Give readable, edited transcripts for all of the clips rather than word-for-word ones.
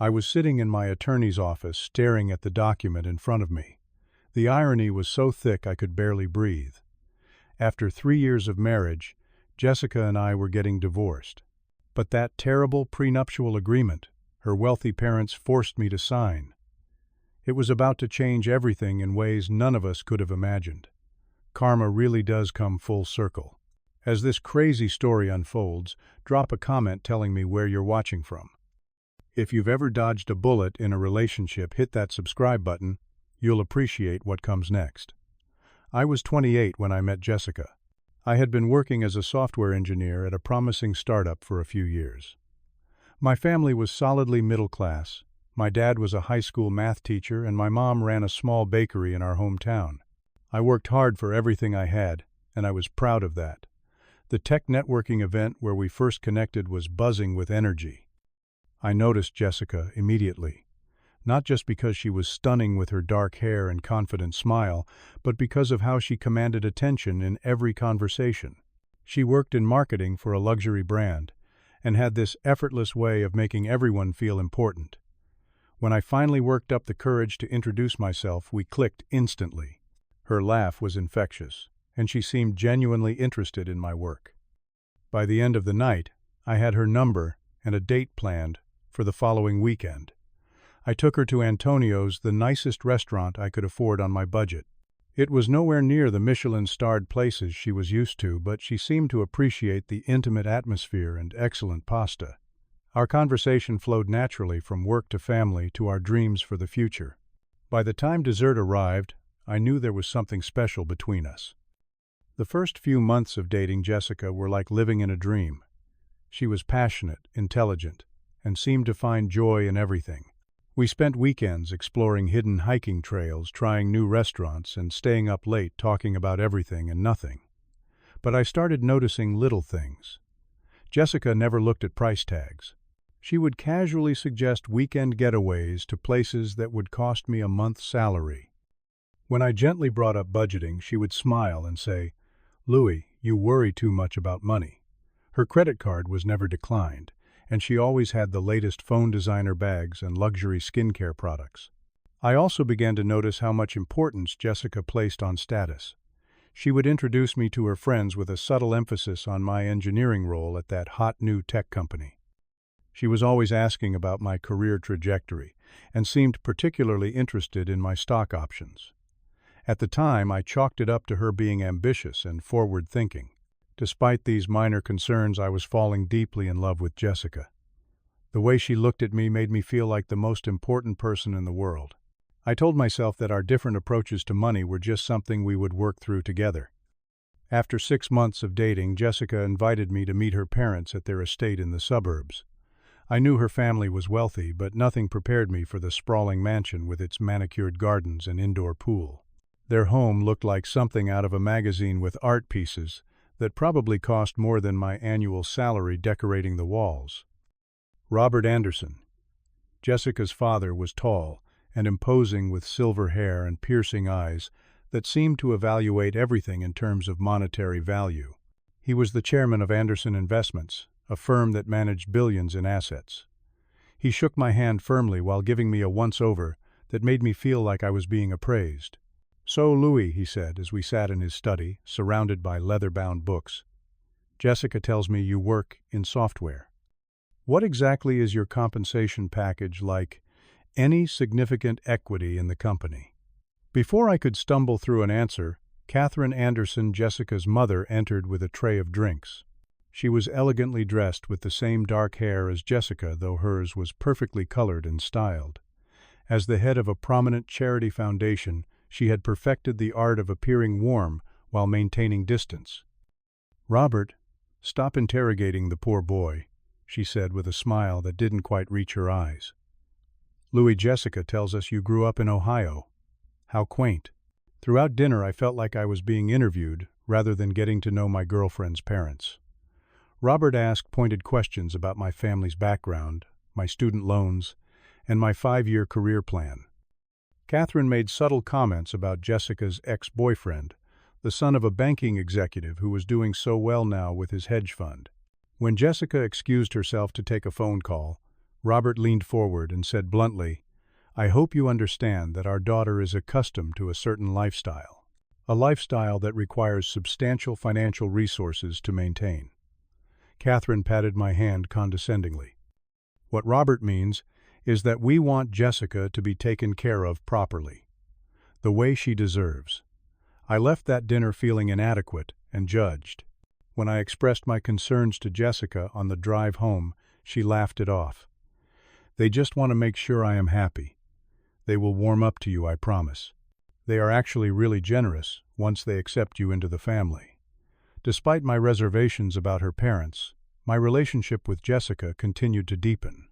I was sitting in my attorney's office staring at the document in front of me. The irony was so thick I could barely breathe. After 3 years of marriage, Jessica and I were getting divorced. But that terrible prenuptial agreement her wealthy parents forced me to sign. It was about to change everything in ways none of us could have imagined. Karma really does come full circle. As this crazy story unfolds, drop a comment telling me where you're watching from. If you've ever dodged a bullet in a relationship, hit that subscribe button. You'll appreciate what comes next. I was 28 when I met Jessica. I had been working as a software engineer at a promising startup for a few years. My family was solidly middle class. My dad was a high school math teacher and my mom ran a small bakery in our hometown. I worked hard for everything I had, and I was proud of that. The tech networking event where we first connected was buzzing with energy. I noticed Jessica immediately, not just because she was stunning with her dark hair and confident smile, but because of how she commanded attention in every conversation. She worked in marketing for a luxury brand, and had this effortless way of making everyone feel important. When I finally worked up the courage to introduce myself, we clicked instantly. Her laugh was infectious, and she seemed genuinely interested in my work. By the end of the night, I had her number and a date planned for the following weekend. I took her to Antonio's, the nicest restaurant I could afford on my budget. It was nowhere near the Michelin-starred places she was used to, but she seemed to appreciate the intimate atmosphere and excellent pasta. Our conversation flowed naturally from work to family to our dreams for the future. By the time dessert arrived, I knew there was something special between us. The first few months of dating Jessica were like living in a dream. She was passionate, intelligent, and seemed to find joy in everything. We spent weekends exploring hidden hiking trails, trying new restaurants, and staying up late talking about everything and nothing. But I started noticing little things. Jessica never looked at price tags. She would casually suggest weekend getaways to places that would cost me a month's salary. When I gently brought up budgeting, she would smile and say, "Louis, you worry too much about money." Her credit card was never declined, and she always had the latest phone designer bags and luxury skincare products. I also began to notice how much importance Jessica placed on status. She would introduce me to her friends with a subtle emphasis on my engineering role at that hot new tech company. She was always asking about my career trajectory and seemed particularly interested in my stock options. At the time, I chalked it up to her being ambitious and forward-thinking. Despite these minor concerns, I was falling deeply in love with Jessica. The way she looked at me made me feel like the most important person in the world. I told myself that our different approaches to money were just something we would work through together. After 6 months of dating, Jessica invited me to meet her parents at their estate in the suburbs. I knew her family was wealthy, but nothing prepared me for the sprawling mansion with its manicured gardens and indoor pool. Their home looked like something out of a magazine, with art pieces that probably cost more than my annual salary decorating the walls. Robert Anderson, Jessica's father, was tall and imposing with silver hair and piercing eyes that seemed to evaluate everything in terms of monetary value. He was the chairman of Anderson Investments, a firm that managed billions in assets. He shook my hand firmly while giving me a once-over that made me feel like I was being appraised. "So, Louis," he said as we sat in his study, surrounded by leather-bound books, "Jessica tells me you work in software. What exactly is your compensation package like? Any significant equity in the company?" Before I could stumble through an answer, Catherine Anderson, Jessica's mother, entered with a tray of drinks. She was elegantly dressed with the same dark hair as Jessica, though hers was perfectly colored and styled. As the head of a prominent charity foundation, she had perfected the art of appearing warm while maintaining distance. "Robert, stop interrogating the poor boy," she said with a smile that didn't quite reach her eyes. "Louis, Jessica tells us you grew up in Ohio. How quaint." Throughout dinner, I felt like I was being interviewed rather than getting to know my girlfriend's parents. Robert asked pointed questions about my family's background, my student loans, and my 5-year career plan. Catherine made subtle comments about Jessica's ex-boyfriend, the son of a banking executive who was doing so well now with his hedge fund. When Jessica excused herself to take a phone call, Robert leaned forward and said bluntly, "I hope you understand that our daughter is accustomed to a certain lifestyle. A lifestyle that requires substantial financial resources to maintain." Catherine patted my hand condescendingly. "What Robert means is that we want Jessica to be taken care of properly, the way she deserves." I left that dinner feeling inadequate and judged. When I expressed my concerns to Jessica on the drive home, she laughed it off. "They just want to make sure I am happy. They will warm up to you, I promise. They are actually really generous once they accept you into the family." Despite my reservations about her parents, my relationship with Jessica continued to deepen.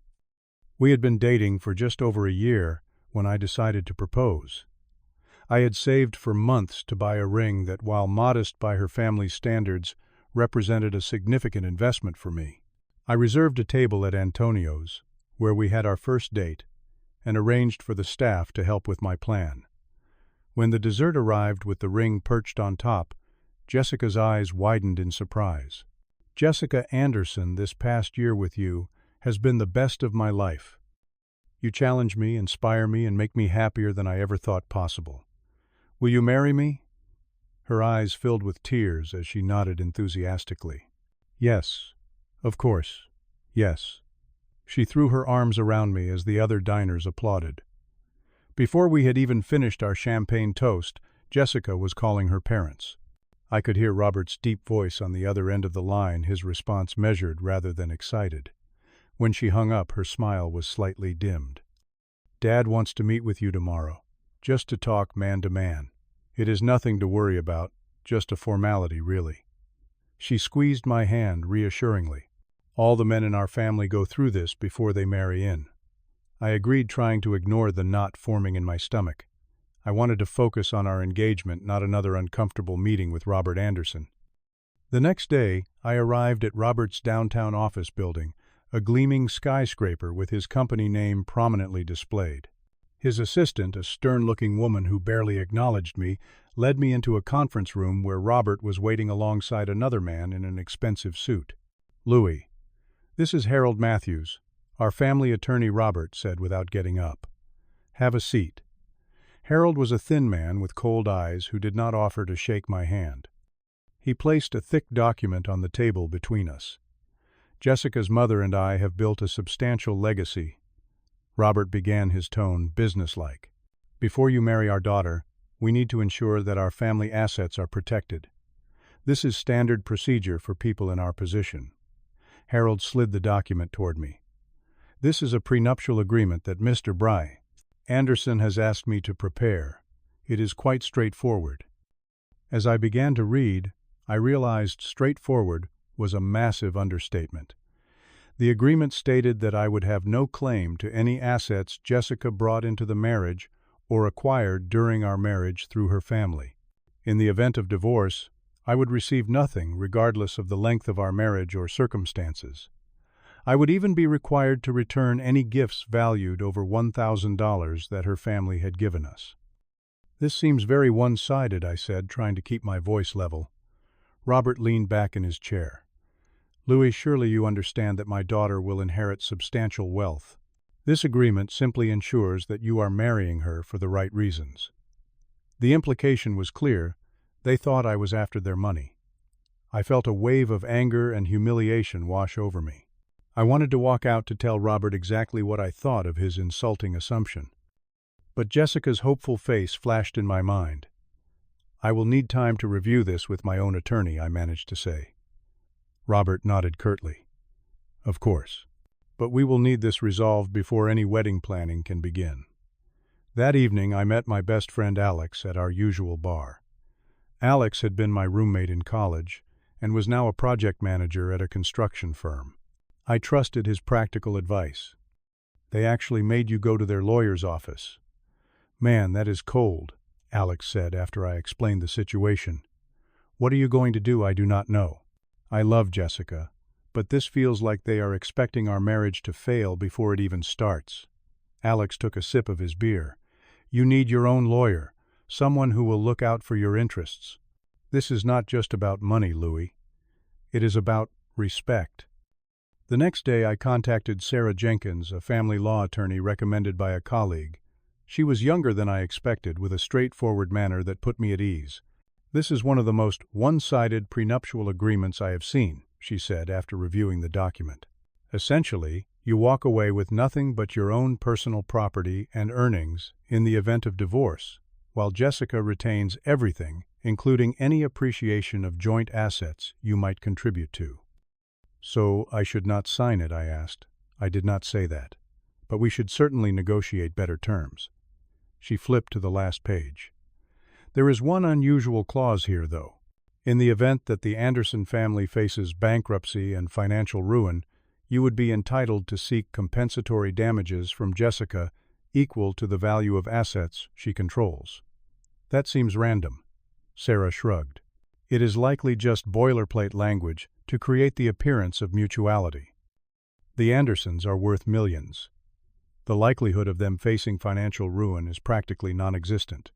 We had been dating for just over a year when I decided to propose. I had saved for months to buy a ring that, while modest by her family's standards, represented a significant investment for me. I reserved a table at Antonio's, where we had our first date, and arranged for the staff to help with my plan. When the dessert arrived with the ring perched on top, Jessica's eyes widened in surprise. "Jessica Anderson, this past year with you has been the best of my life. You challenge me, inspire me, and make me happier than I ever thought possible. Will you marry me?" Her eyes filled with tears as she nodded enthusiastically. "Yes, of course, yes." She threw her arms around me as the other diners applauded. Before we had even finished our champagne toast, Jessica was calling her parents. I could hear Robert's deep voice on the other end of the line, his response measured rather than excited. When she hung up, her smile was slightly dimmed. "Dad wants to meet with you tomorrow, just to talk man to man. It is nothing to worry about, just a formality, really." She squeezed my hand reassuringly. "All the men in our family go through this before they marry in." I agreed, trying to ignore the knot forming in my stomach. I wanted to focus on our engagement, not another uncomfortable meeting with Robert Anderson. The next day, I arrived at Robert's downtown office building, a gleaming skyscraper with his company name prominently displayed. His assistant, a stern-looking woman who barely acknowledged me, led me into a conference room where Robert was waiting alongside another man in an expensive suit. "Louis, this is Harold Matthews, our family attorney," Robert said without getting up. "Have a seat." Harold was a thin man with cold eyes who did not offer to shake my hand. He placed a thick document on the table between us. "Jessica's mother and I have built a substantial legacy." Robert began, his tone businesslike. "Before you marry our daughter, we need to ensure that our family assets are protected. This is standard procedure for people in our position." Harold slid the document toward me. "This is a prenuptial agreement that Mr. Bry Anderson has asked me to prepare. It is quite straightforward." As I began to read, I realized straightforward was a massive understatement. The agreement stated that I would have no claim to any assets Jessica brought into the marriage or acquired during our marriage through her family. In the event of divorce, I would receive nothing regardless of the length of our marriage or circumstances. I would even be required to return any gifts valued over $1,000 that her family had given us. "This seems very one-sided," I said, trying to keep my voice level. Robert leaned back in his chair. "Louis, surely you understand that my daughter will inherit substantial wealth. This agreement simply ensures that you are marrying her for the right reasons." The implication was clear. They thought I was after their money. I felt a wave of anger and humiliation wash over me. I wanted to walk out to tell Robert exactly what I thought of his insulting assumption. But Jessica's hopeful face flashed in my mind. "I will need time to review this with my own attorney," I managed to say. Robert nodded curtly. "Of course. But we will need this resolved before any wedding planning can begin." That evening I met my best friend Alex at our usual bar. Alex had been my roommate in college and was now a project manager at a construction firm. I trusted his practical advice. "They actually made you go to their lawyer's office." "Man, that is cold," Alex said after I explained the situation. "What are you going to do? I do not know. I love Jessica, but this feels like they are expecting our marriage to fail before it even starts." Alex took a sip of his beer. "You need your own lawyer, someone who will look out for your interests. This is not just about money, Louis. It is about respect." The next day I contacted Sarah Jenkins, a family law attorney recommended by a colleague. She was younger than I expected, with a straightforward manner that put me at ease. "This is one of the most one-sided prenuptial agreements I have seen," she said after reviewing the document. "Essentially, you walk away with nothing but your own personal property and earnings in the event of divorce, while Jessica retains everything, including any appreciation of joint assets you might contribute to." "So I should not sign it?" I asked. "I did not say that. But we should certainly negotiate better terms." She flipped to the last page. "There is one unusual clause here, though. In the event that the Anderson family faces bankruptcy and financial ruin, you would be entitled to seek compensatory damages from Jessica equal to the value of assets she controls." "That seems random." Sarah shrugged. "It is likely just boilerplate language to create the appearance of mutuality. The Andersons are worth millions. The likelihood of them facing financial ruin is practically non-existent.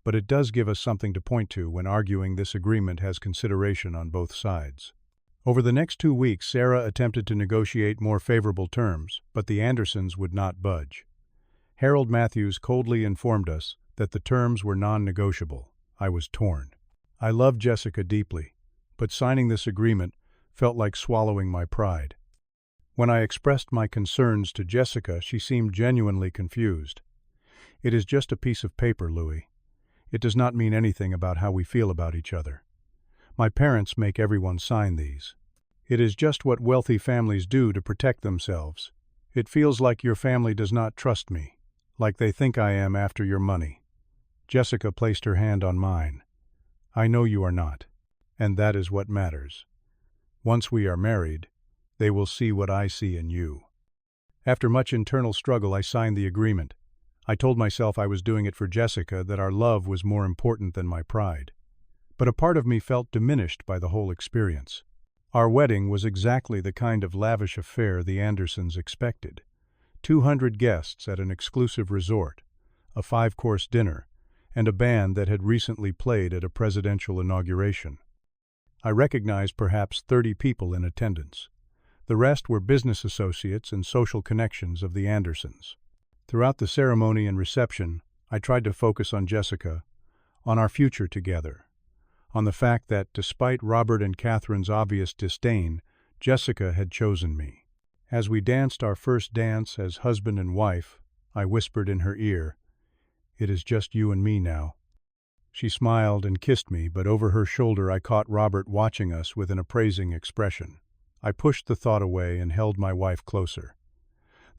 But it does give us something to point to when arguing this agreement has consideration on both sides." Over the next 2 weeks, Sarah attempted to negotiate more favorable terms, but the Andersons would not budge. Harold Matthews coldly informed us that the terms were non-negotiable. I was torn. I loved Jessica deeply, but signing this agreement felt like swallowing my pride. When I expressed my concerns to Jessica, she seemed genuinely confused. "It is just a piece of paper, Louis. It does not mean anything about how we feel about each other. My parents make everyone sign these. It is just what wealthy families do to protect themselves. It feels like your family does not trust me, like they think I am after your money." Jessica placed her hand on mine. "I know you are not, and that is what matters. Once we are married, they will see what I see in you." After much internal struggle, I signed the agreement. I told myself I was doing it for Jessica, that our love was more important than my pride. But a part of me felt diminished by the whole experience. Our wedding was exactly the kind of lavish affair the Andersons expected. 200 guests at an exclusive resort, a 5-course dinner, and a band that had recently played at a presidential inauguration. I recognized perhaps 30 people in attendance. The rest were business associates and social connections of the Andersons. Throughout the ceremony and reception, I tried to focus on Jessica, on our future together, on the fact that, despite Robert and Catherine's obvious disdain, Jessica had chosen me. As we danced our first dance as husband and wife, I whispered in her ear, "It is just you and me now." She smiled and kissed me, but over her shoulder I caught Robert watching us with an appraising expression. I pushed the thought away and held my wife closer.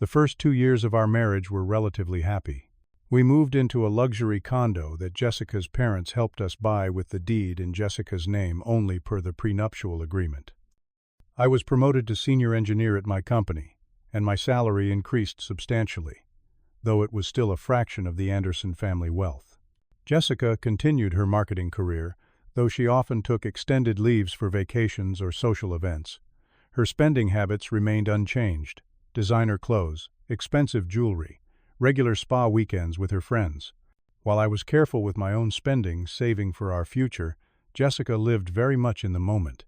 The first 2 years of our marriage were relatively happy. We moved into a luxury condo that Jessica's parents helped us buy with the deed in Jessica's name only per the prenuptial agreement. I was promoted to senior engineer at my company, and my salary increased substantially, though it was still a fraction of the Anderson family wealth. Jessica continued her marketing career, though she often took extended leaves for vacations or social events. Her spending habits remained unchanged: designer clothes, expensive jewelry, regular spa weekends with her friends. While I was careful with my own spending, saving for our future, Jessica lived very much in the moment.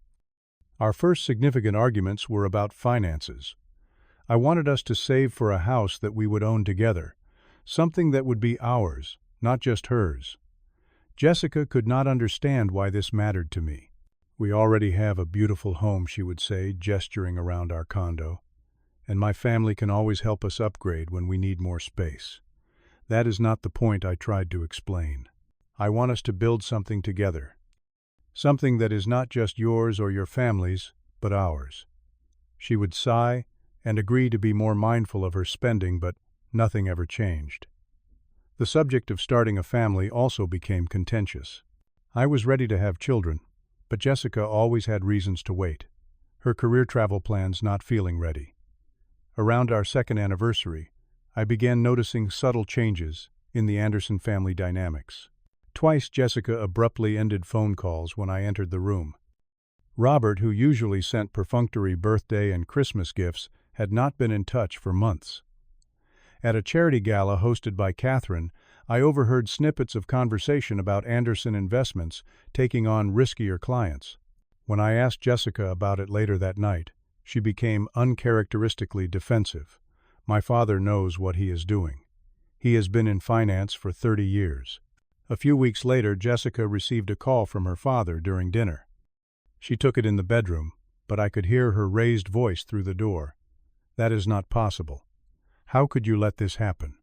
Our first significant arguments were about finances. I wanted us to save for a house that we would own together, something that would be ours, not just hers. Jessica could not understand why this mattered to me. "We already have a beautiful home," she would say, gesturing around our condo, "and my family can always help us upgrade when we need more space." "That is not the point," I tried to explain. "I want us to build something together. Something that is not just yours or your family's, but ours." She would sigh and agree to be more mindful of her spending, but nothing ever changed. The subject of starting a family also became contentious. I was ready to have children, but Jessica always had reasons to wait, her career travel plans not feeling ready. Around our second anniversary, I began noticing subtle changes in the Anderson family dynamics. Twice Jessica abruptly ended phone calls when I entered the room. Robert, who usually sent perfunctory birthday and Christmas gifts, had not been in touch for months. At a charity gala hosted by Catherine, I overheard snippets of conversation about Anderson Investments taking on riskier clients. When I asked Jessica about it later that night, She became uncharacteristically defensive. My father knows what he is doing. He has been in finance for 30 years. A few weeks later, Jessica received a call from her father during dinner. She took it in the bedroom, but I could hear her raised voice through the door. "That is not possible. How could you let this happen?"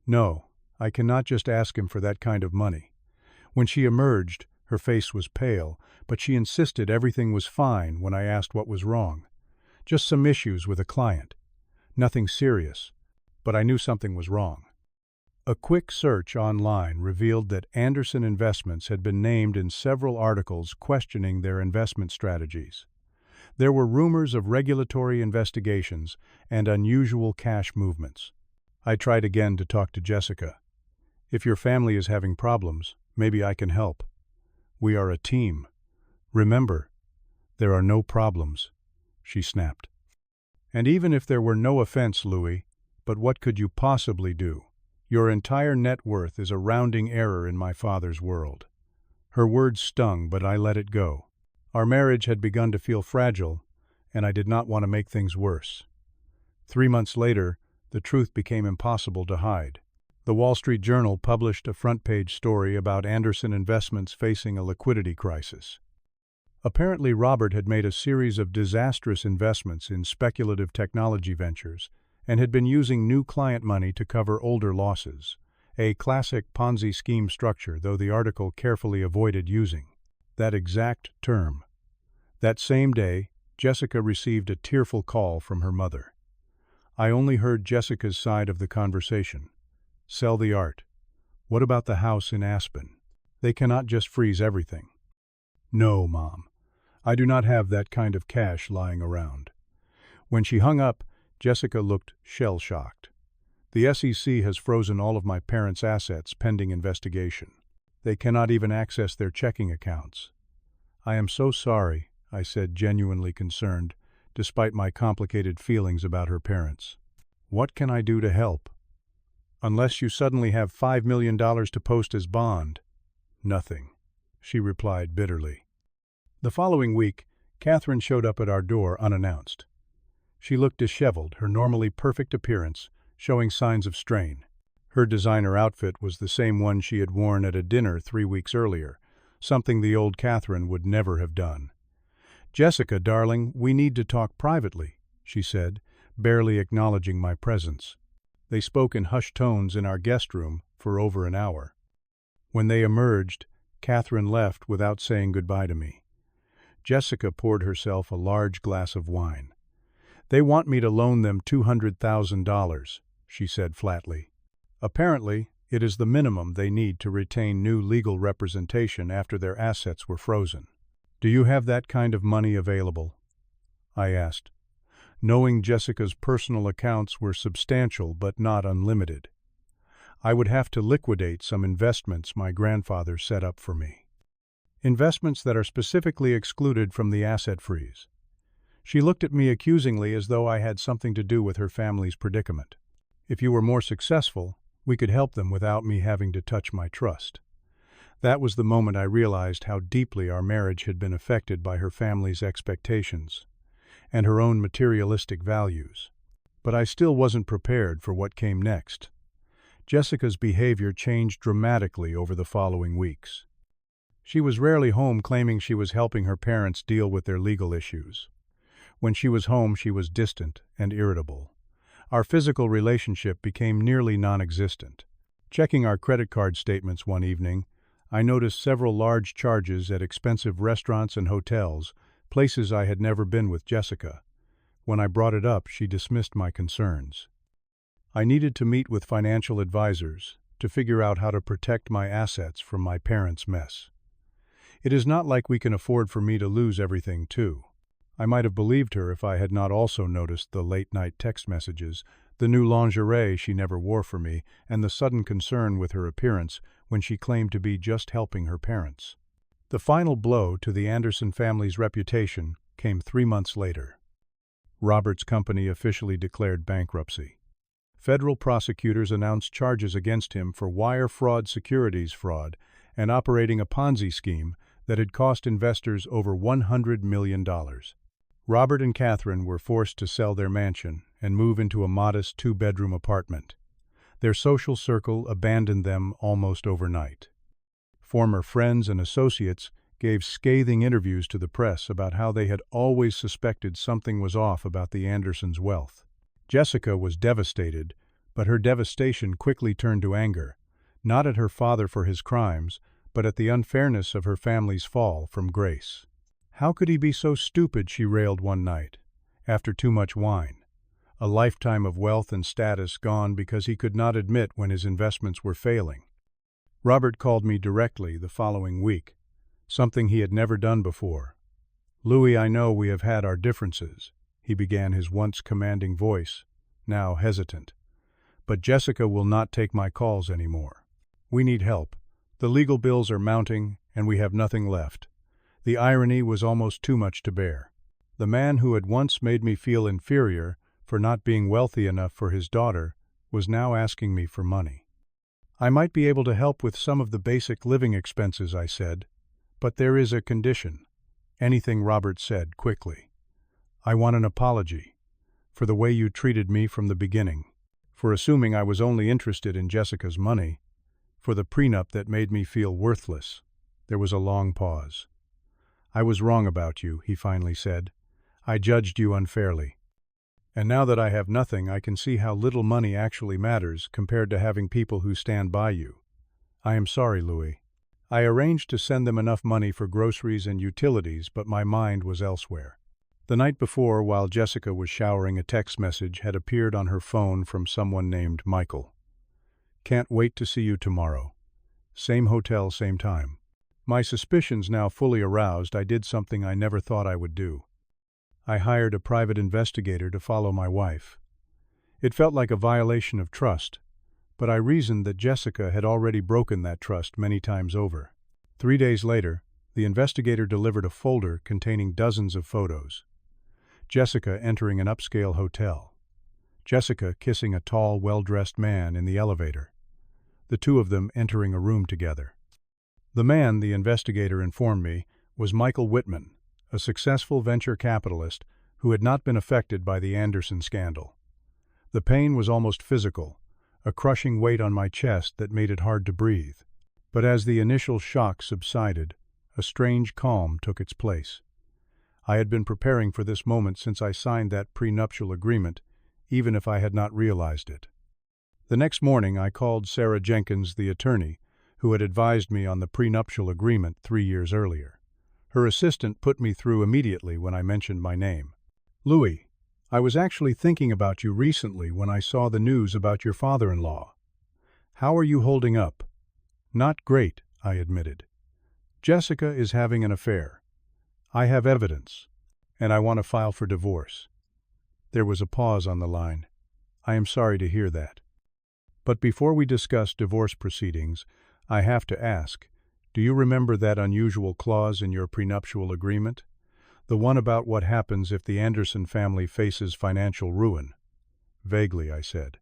"No, I cannot just ask him for that kind of money." When she emerged, her face was pale, but she insisted everything was fine when I asked what was wrong. Just some issues with a client. Nothing serious, but I knew something was wrong. A quick search online revealed that Anderson Investments had been named in several articles questioning their investment strategies. There were rumors of regulatory investigations and unusual cash movements. I tried again to talk to Jessica. "If your family is having problems, maybe I can help. We are a team. Remember, there are no problems," she snapped. "And even if there were no offense, Louis, but what could you possibly do? Your entire net worth is a rounding error in my father's world." Her words stung, but I let it go. Our marriage had begun to feel fragile, and I did not want to make things worse. 3 months later, the truth became impossible to hide. The Wall Street Journal published a front-page story about Anderson Investments facing a liquidity crisis. Apparently, Robert had made a series of disastrous investments in speculative technology ventures and had been using new client money to cover older losses, a classic Ponzi scheme structure, though the article carefully avoided using that exact term. That same day, Jessica received a tearful call from her mother. I only heard Jessica's side of the conversation. "Sell the art. What about the house in Aspen? They cannot just freeze everything." "No, Mom. I do not have that kind of cash lying around." When she hung up, Jessica looked shell-shocked. "The SEC has frozen all of my parents' assets pending investigation. They cannot even access their checking accounts." "I am so sorry," I said, genuinely concerned, despite my complicated feelings about her parents. "What can I do to help?" "Unless you suddenly have $5 million to post as bond." "Nothing," she replied bitterly. The following week, Catherine showed up at our door unannounced. She looked disheveled, her normally perfect appearance showing signs of strain. Her designer outfit was the same one she had worn at a dinner 3 weeks earlier, something the old Catherine would never have done. "Jessica, darling, we need to talk privately," she said, barely acknowledging my presence. They spoke in hushed tones in our guest room for over an hour. When they emerged, Catherine left without saying goodbye to me. Jessica poured herself a large glass of wine. "They want me to loan them $200,000, she said flatly. "Apparently, it is the minimum they need to retain new legal representation after their assets were frozen." "Do you have that kind of money available?" I asked, knowing Jessica's personal accounts were substantial but not unlimited. "I would have to liquidate some investments my grandfather set up for me. Investments that are specifically excluded from the asset freeze." She looked at me accusingly as though I had something to do with her family's predicament. "If you were more successful, we could help them without me having to touch my trust." That was the moment I realized how deeply our marriage had been affected by her family's expectations and her own materialistic values. But I still wasn't prepared for what came next. Jessica's behavior changed dramatically over the following weeks. She was rarely home, claiming she was helping her parents deal with their legal issues. When she was home, she was distant and irritable. Our physical relationship became nearly non-existent. Checking our credit card statements one evening, I noticed several large charges at expensive restaurants and hotels, places I had never been with Jessica. When I brought it up, she dismissed my concerns. I needed to meet with financial advisors to figure out how to protect my assets from my parents' mess. It is not like we can afford for me to lose everything, too. I might have believed her if I had not also noticed the late-night text messages, the new lingerie she never wore for me, and the sudden concern with her appearance when she claimed to be just helping her parents. The final blow to the Anderson family's reputation came 3 months later. Robert's company officially declared bankruptcy. Federal prosecutors announced charges against him for wire fraud, securities fraud, and operating a Ponzi scheme that had cost investors over $100 million. Robert and Catherine were forced to sell their mansion and move into a modest two-bedroom apartment. Their social circle abandoned them almost overnight. Former friends and associates gave scathing interviews to the press about how they had always suspected something was off about the Andersons' wealth. Jessica was devastated, but her devastation quickly turned to anger, not at her father for his crimes, but at the unfairness of her family's fall from grace. How could he be so stupid, she railed one night, after too much wine. A lifetime of wealth and status gone because he could not admit when his investments were failing. Robert called me directly the following week, something he had never done before. "Louis, I know we have had our differences," he began, his once commanding voice, now hesitant. "But Jessica will not take my calls anymore. We need help. The legal bills are mounting, and we have nothing left." The irony was almost too much to bear. The man who had once made me feel inferior for not being wealthy enough for his daughter was now asking me for money. "I might be able to help with some of the basic living expenses," I said, "but there is a condition." "Anything," Robert said quickly. "I want an apology for the way you treated me from the beginning, for assuming I was only interested in Jessica's money, for the prenup that made me feel worthless." There was a long pause. "I was wrong about you," he finally said. "I judged you unfairly. And now that I have nothing, I can see how little money actually matters compared to having people who stand by you. I am sorry, Louis. I arranged to send them enough money for groceries and utilities, but my mind was elsewhere." The night before, while Jessica was showering, a text message had appeared on her phone from someone named Michael. "Can't wait to see you tomorrow. Same hotel, same time." My suspicions now fully aroused, I did something I never thought I would do. I hired a private investigator to follow my wife. It felt like a violation of trust, but I reasoned that Jessica had already broken that trust many times over. 3 days later, the investigator delivered a folder containing dozens of photos. Jessica entering an upscale hotel. Jessica kissing a tall, well-dressed man in the elevator. The two of them entering a room together. The man, the investigator informed me, was Michael Whitman, a successful venture capitalist who had not been affected by the Anderson scandal. The pain was almost physical, a crushing weight on my chest that made it hard to breathe. But as the initial shock subsided, a strange calm took its place. I had been preparing for this moment since I signed that prenuptial agreement, even if I had not realized it. The next morning I called Sarah Jenkins, the attorney, who had advised me on the prenuptial agreement 3 years earlier. Her assistant put me through immediately when I mentioned my name. "Louis, I was actually thinking about you recently when I saw the news about your father-in-law. How are you holding up?" "Not great," I admitted. "Jessica is having an affair. I have evidence, and I want to file for divorce." There was a pause on the line. "I am sorry to hear that. But before we discuss divorce proceedings, I have to ask, do you remember that unusual clause in your prenuptial agreement? The one about what happens if the Anderson family faces financial ruin?" "Vaguely," I said.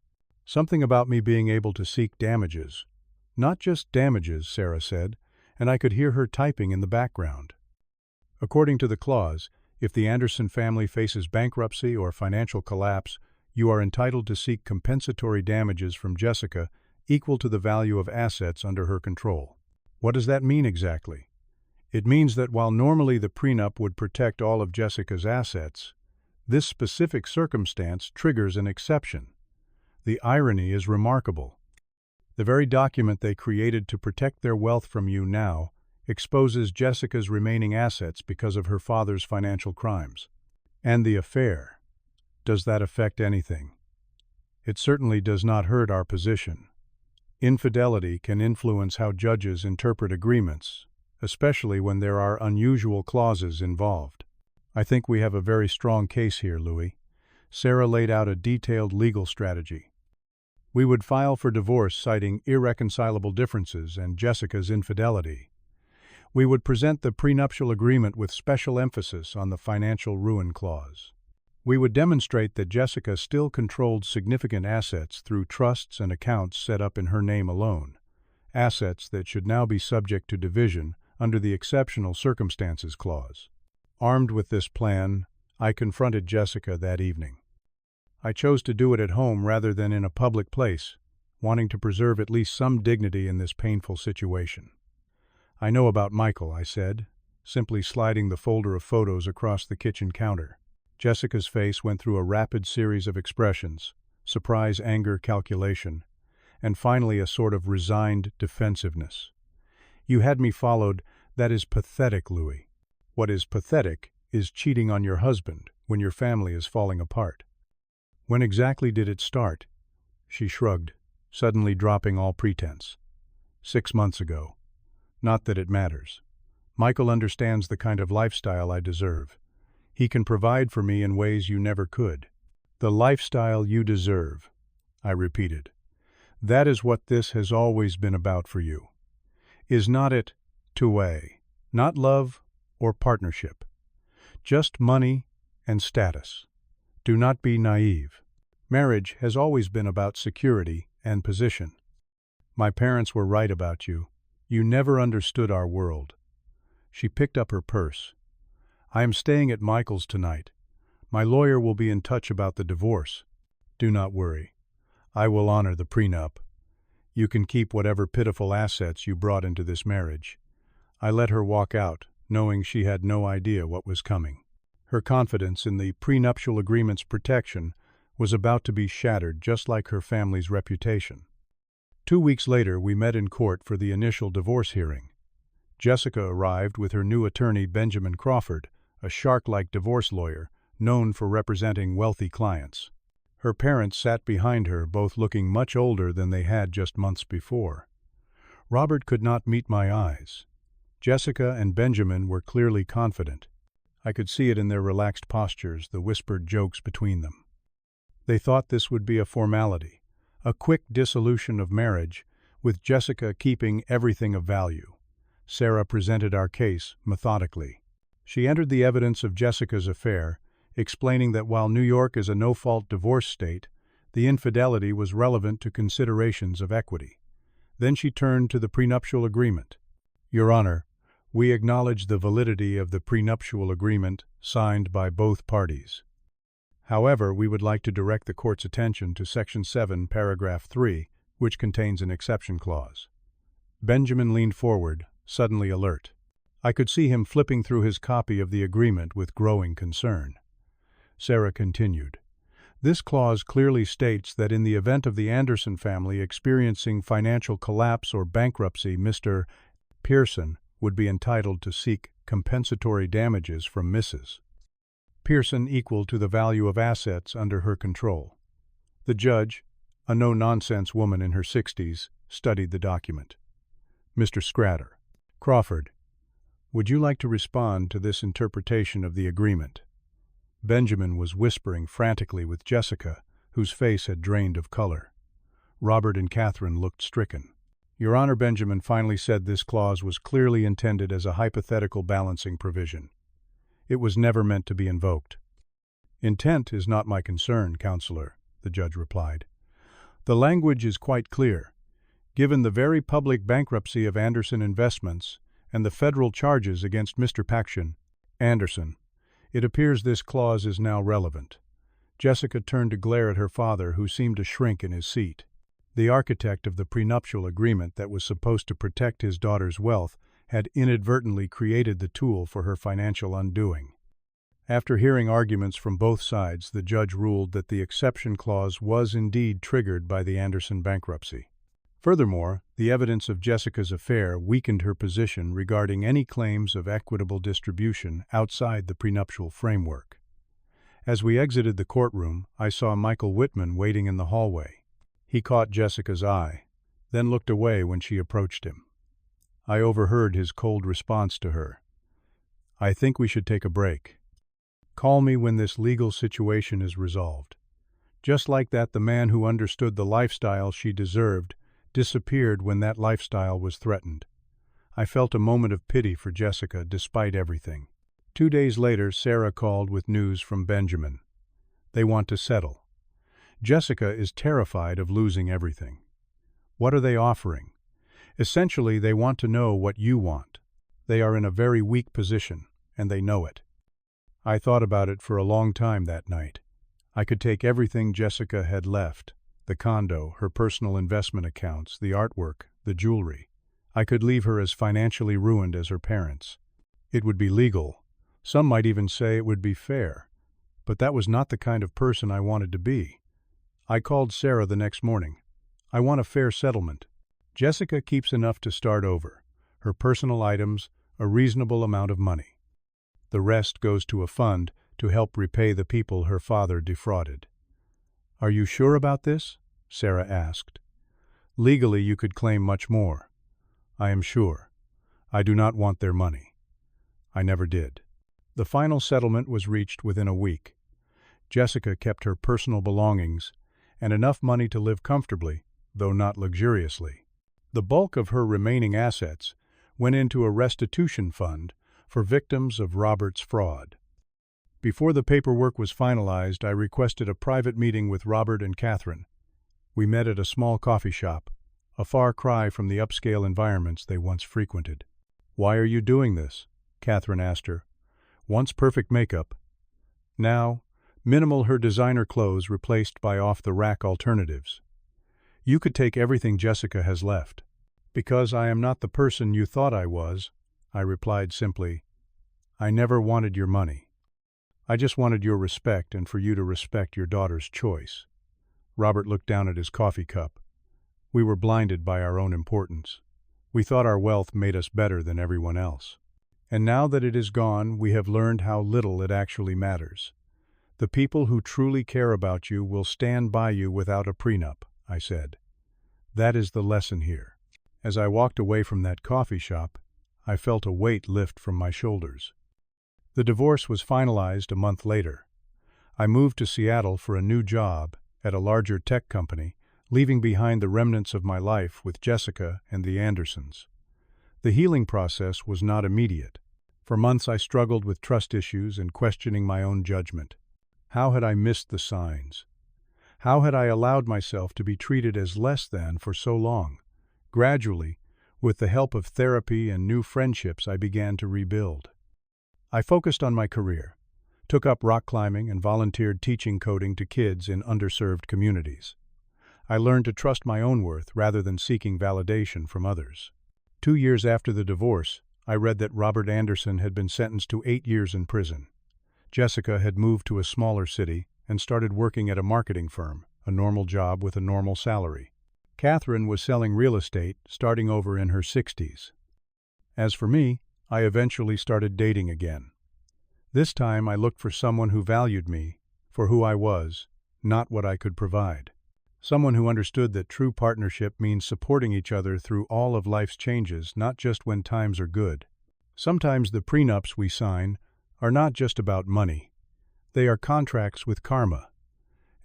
"Something about me being able to seek damages." "Not just damages," Sarah said, and I could hear her typing in the background. "According to the clause, if the Anderson family faces bankruptcy or financial collapse, you are entitled to seek compensatory damages from Jessica equal to the value of assets under her control." "What does that mean exactly?" "It means that while normally the prenup would protect all of Jessica's assets, this specific circumstance triggers an exception. The irony is remarkable. The very document they created to protect their wealth from you now exposes Jessica's remaining assets because of her father's financial crimes. And the affair. Does that affect anything?" "It certainly does not hurt our position. Infidelity can influence how judges interpret agreements, especially when there are unusual clauses involved. I think we have a very strong case here, Louis." Sarah laid out a detailed legal strategy. "We would file for divorce citing irreconcilable differences and Jessica's infidelity. We would present the prenuptial agreement with special emphasis on the financial ruin clause. We would demonstrate that Jessica still controlled significant assets through trusts and accounts set up in her name alone, assets that should now be subject to division under the exceptional circumstances clause." Armed with this plan, I confronted Jessica that evening. I chose to do it at home rather than in a public place, wanting to preserve at least some dignity in this painful situation. "I know about Michael," I said, simply sliding the folder of photos across the kitchen counter. Jessica's face went through a rapid series of expressions: surprise, anger, calculation, and finally a sort of resigned defensiveness. "You had me followed. That is pathetic, Louis. What is pathetic is cheating on your husband when your family is falling apart." "When exactly did it start?" She shrugged, suddenly dropping all pretense. 6 months ago. Not that it matters. Michael understands the kind of lifestyle I deserve. He can provide for me in ways you never could." "The lifestyle you deserve," I repeated. "That is what this has always been about for you. Is not it, two-way, not love or partnership? Just money and status. Do not be naive. Marriage has always been about security and position. My parents were right about you. You never understood our world." She picked up her purse. "I am staying at Michael's tonight. My lawyer will be in touch about the divorce. Do not worry. I will honor the prenup. You can keep whatever pitiful assets you brought into this marriage." I let her walk out, knowing she had no idea what was coming. Her confidence in the prenuptial agreement's protection was about to be shattered, just like her family's reputation. 2 weeks later, we met in court for the initial divorce hearing. Jessica arrived with her new attorney, Benjamin Crawford, a shark-like divorce lawyer known for representing wealthy clients. Her parents sat behind her, both looking much older than they had just months before. Robert could not meet my eyes. Jessica and Benjamin were clearly confident. I could see it in their relaxed postures, the whispered jokes between them. They thought this would be a formality, a quick dissolution of marriage, with Jessica keeping everything of value. Sarah presented our case methodically. She entered the evidence of Jessica's affair, explaining that while New York is a no-fault divorce state, the infidelity was relevant to considerations of equity. Then she turned to the prenuptial agreement. "Your Honor, we acknowledge the validity of the prenuptial agreement signed by both parties. However, we would like to direct the court's attention to Section 7, Paragraph 3, which contains an exception clause." Benjamin leaned forward, suddenly alert. I could see him flipping through his copy of the agreement with growing concern. Sarah continued. "This clause clearly states that in the event of the Anderson family experiencing financial collapse or bankruptcy, Mr. Pearson would be entitled to seek compensatory damages from Mrs. Pearson equal to the value of assets under her control." The judge, a no-nonsense woman in her 60s, studied the document. "Mr. Scratter." "Crawford, would you like to respond to this interpretation of the agreement?" Benjamin was whispering frantically with Jessica, whose face had drained of color. Robert and Catherine looked stricken. "Your Honor," Benjamin finally said, "this clause was clearly intended as a hypothetical balancing provision. It was never meant to be invoked." "Intent is not my concern, Counselor," the judge replied. "The language is quite clear. Given the very public bankruptcy of Anderson Investments and the federal charges against Mr. Paxton Anderson, it appears this clause is now relevant." Jessica turned to glare at her father, who seemed to shrink in his seat. The architect of the prenuptial agreement that was supposed to protect his daughter's wealth had inadvertently created the tool for her financial undoing. After hearing arguments from both sides, the judge ruled that the exception clause was indeed triggered by the Anderson bankruptcy. Furthermore, the evidence of Jessica's affair weakened her position regarding any claims of equitable distribution outside the prenuptial framework. As we exited the courtroom, I saw Michael Whitman waiting in the hallway. He caught Jessica's eye, then looked away when she approached him. I overheard his cold response to her. "I think we should take a break. Call me when this legal situation is resolved." Just like that, the man who understood the lifestyle she deserved disappeared when that lifestyle was threatened. I felt a moment of pity for Jessica despite everything. 2 days later, Sarah called with news from Benjamin. They want to settle. Jessica is terrified of losing everything. What are they offering? Essentially, they want to know what you want. They are in a very weak position, and they know it. I thought about it for a long time that night. I could take everything Jessica had left, the condo, her personal investment accounts, the artwork, the jewelry. I could leave her as financially ruined as her parents. It would be legal. Some might even say it would be fair. But that was not the kind of person I wanted to be. I called Sarah the next morning. I want a fair settlement. Jessica keeps enough to start over. Her personal items, a reasonable amount of money. The rest goes to a fund to help repay the people her father defrauded. Are you sure about this? Sarah asked. Legally, you could claim much more. I am sure. I do not want their money. I never did. The final settlement was reached within a week. Jessica kept her personal belongings and enough money to live comfortably, though not luxuriously. The bulk of her remaining assets went into a restitution fund for victims of Robert's fraud. Before the paperwork was finalized, I requested a private meeting with Robert and Catherine. We met at a small coffee shop, a far cry from the upscale environments they once frequented. Why are you doing this? Catherine asked her. Once perfect makeup. Now, minimal her designer clothes replaced by off-the-rack alternatives. You could take everything Jessica has left. Because I am not the person you thought I was, I replied simply, I never wanted your money. I just wanted your respect and for you to respect your daughter's choice. Robert looked down at his coffee cup. We were blinded by our own importance. We thought our wealth made us better than everyone else. And now that it is gone, we have learned how little it actually matters. The people who truly care about you will stand by you without a prenup, I said. That is the lesson here. As I walked away from that coffee shop, I felt a weight lift from my shoulders. The divorce was finalized a month later. I moved to Seattle for a new job at a larger tech company, leaving behind the remnants of my life with Jessica and the Andersons. The healing process was not immediate. For months I struggled with trust issues and questioning my own judgment. How had I missed the signs? How had I allowed myself to be treated as less than for so long? Gradually, with the help of therapy and new friendships, I began to rebuild. I focused on my career, took up rock climbing and volunteered teaching coding to kids in underserved communities. I learned to trust my own worth rather than seeking validation from others. 2 years after the divorce, I read that Robert Anderson had been sentenced to 8 years in prison. Jessica had moved to a smaller city and started working at a marketing firm, a normal job with a normal salary. Catherine was selling real estate, starting over in her 60s. As for me, I eventually started dating again. This time I looked for someone who valued me for who I was, not what I could provide. Someone who understood that true partnership means supporting each other through all of life's changes, not just when times are good. Sometimes the prenups we sign are not just about money. They are contracts with karma.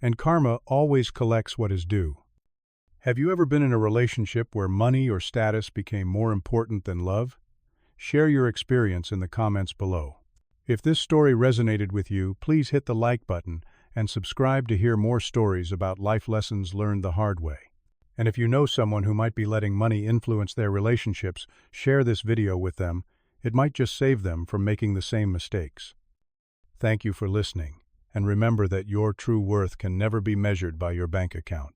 And karma always collects what is due. Have you ever been in a relationship where money or status became more important than love? Share your experience in the comments below. If this story resonated with you, please hit the like button and subscribe to hear more stories about life lessons learned the hard way. And if you know someone who might be letting money influence their relationships, share this video with them. It might just save them from making the same mistakes. Thank you for listening, and remember that your true worth can never be measured by your bank account.